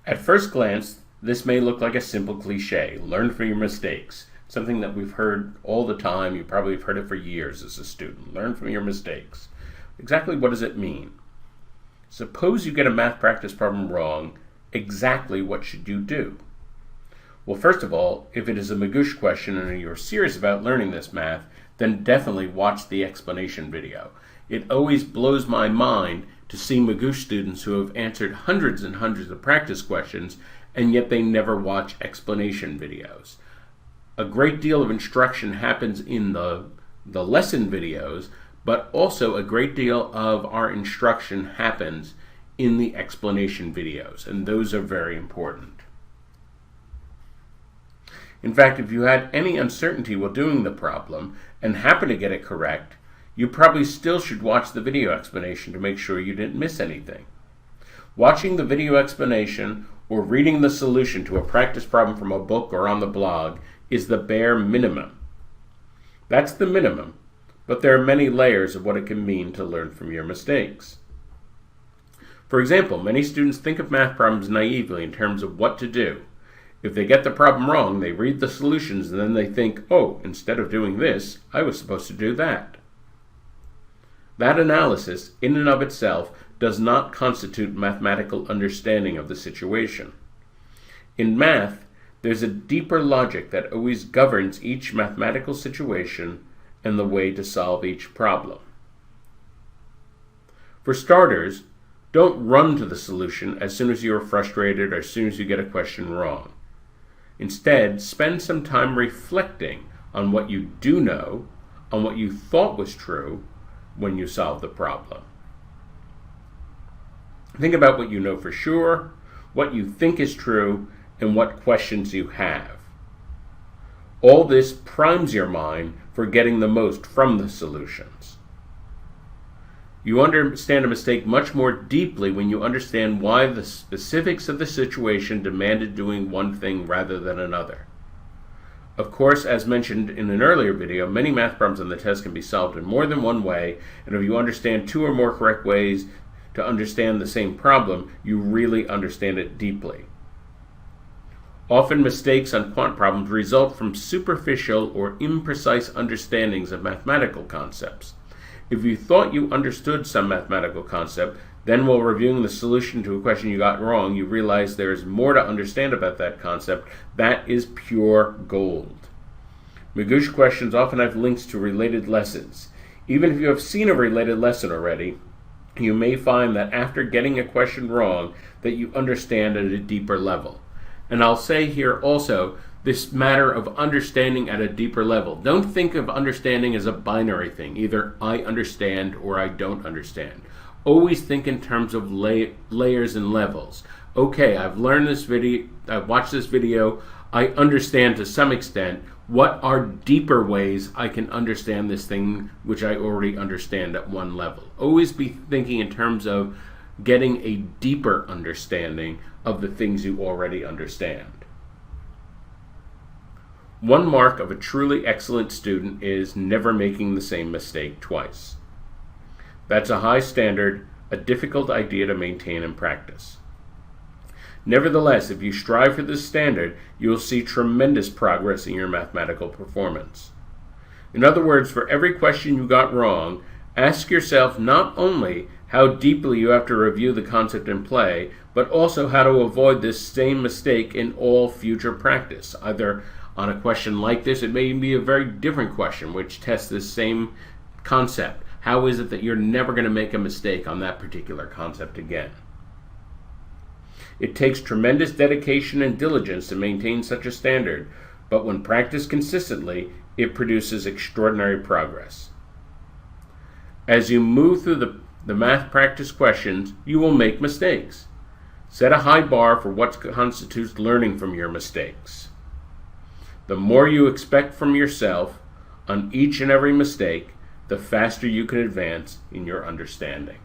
At first glance, this may look like a simple cliche, learn from your mistakes, something that we've heard all the time. You probably have heard it for years as a student. Learn from your mistakes. Exactly what does it mean? Suppose you get a math practice problem wrong, exactly what should you do? Well, first of all, if it is a Magoosh question and you're serious about learning this math, then definitely watch the explanation video. It always blows my mind to see Magoosh students who have answered hundreds and hundreds of practice questions, and yet they never watch explanation videos. A great deal of instruction happens in the lesson videos, but also a great deal of our instruction happens in the explanation videos, and those are very important. In fact, if you had any uncertainty while doing the problem and happen to get it correct, you probably still should watch the video explanation to make sure you didn't miss anything. Watching the video explanation or reading the solution to a practice problem from a book or on the blog is the bare minimum. That's the minimum, but there are many layers of what it can mean to learn from your mistakes. For example, many students think of math problems naively in terms of what to do. If they get the problem wrong, they read the solutions and then they think, oh, instead of doing this, I was supposed to do that. That analysis, in and of itself, does not constitute mathematical understanding of the situation. In math, there's a deeper logic that always governs each mathematical situation and the way to solve each problem. For starters, don't run to the solution as soon as you are frustrated or as soon as you get a question wrong. Instead, spend some time reflecting on what you do know, on what you thought was true when you solve the problem. Think about what you know for sure, what you think is true, and what questions you have. All this primes your mind for getting the most from the solutions. You understand a mistake much more deeply when you understand why the specifics of the situation demanded doing one thing rather than another. Of course, as mentioned in an earlier video, many math problems on the test can be solved in more than one way, and if you understand two or more correct ways to understand the same problem, you really understand it deeply. Often mistakes on quant problems result from superficial or imprecise understandings of mathematical concepts. If you thought you understood some mathematical concept, then while reviewing the solution to a question you got wrong, you realize there is more to understand about that concept. That is pure gold. Magoosh questions often have links to related lessons. Even if you have seen a related lesson already, you may find that after getting a question wrong, that you understand at a deeper level. And I'll say here also, this matter of understanding at a deeper level. Don't think of understanding as a binary thing, either I understand or I don't understand. Always think in terms of layers and levels. Okay, I've learned this video, I've watched this video, I understand to some extent. What are deeper ways I can understand this thing which I already understand at one level? Always be thinking in terms of getting a deeper understanding of the things you already understand. One mark of a truly excellent student is never making the same mistake twice. That's a high standard, a difficult idea to maintain and practice. Nevertheless, if you strive for this standard, you will see tremendous progress in your mathematical performance. In other words, for every question you got wrong, ask yourself not only how deeply you have to review the concept in play, but also how to avoid this same mistake in all future practice. Either on a question like this, it may be a very different question which tests this same concept. How is it that you're never going to make a mistake on that particular concept again? It takes tremendous dedication and diligence to maintain such a standard, but when practiced consistently, it produces extraordinary progress. As you move through the math practice questions, you will make mistakes. Set a high bar for what constitutes learning from your mistakes. The more you expect from yourself on each and every mistake, the faster you can advance in your understanding.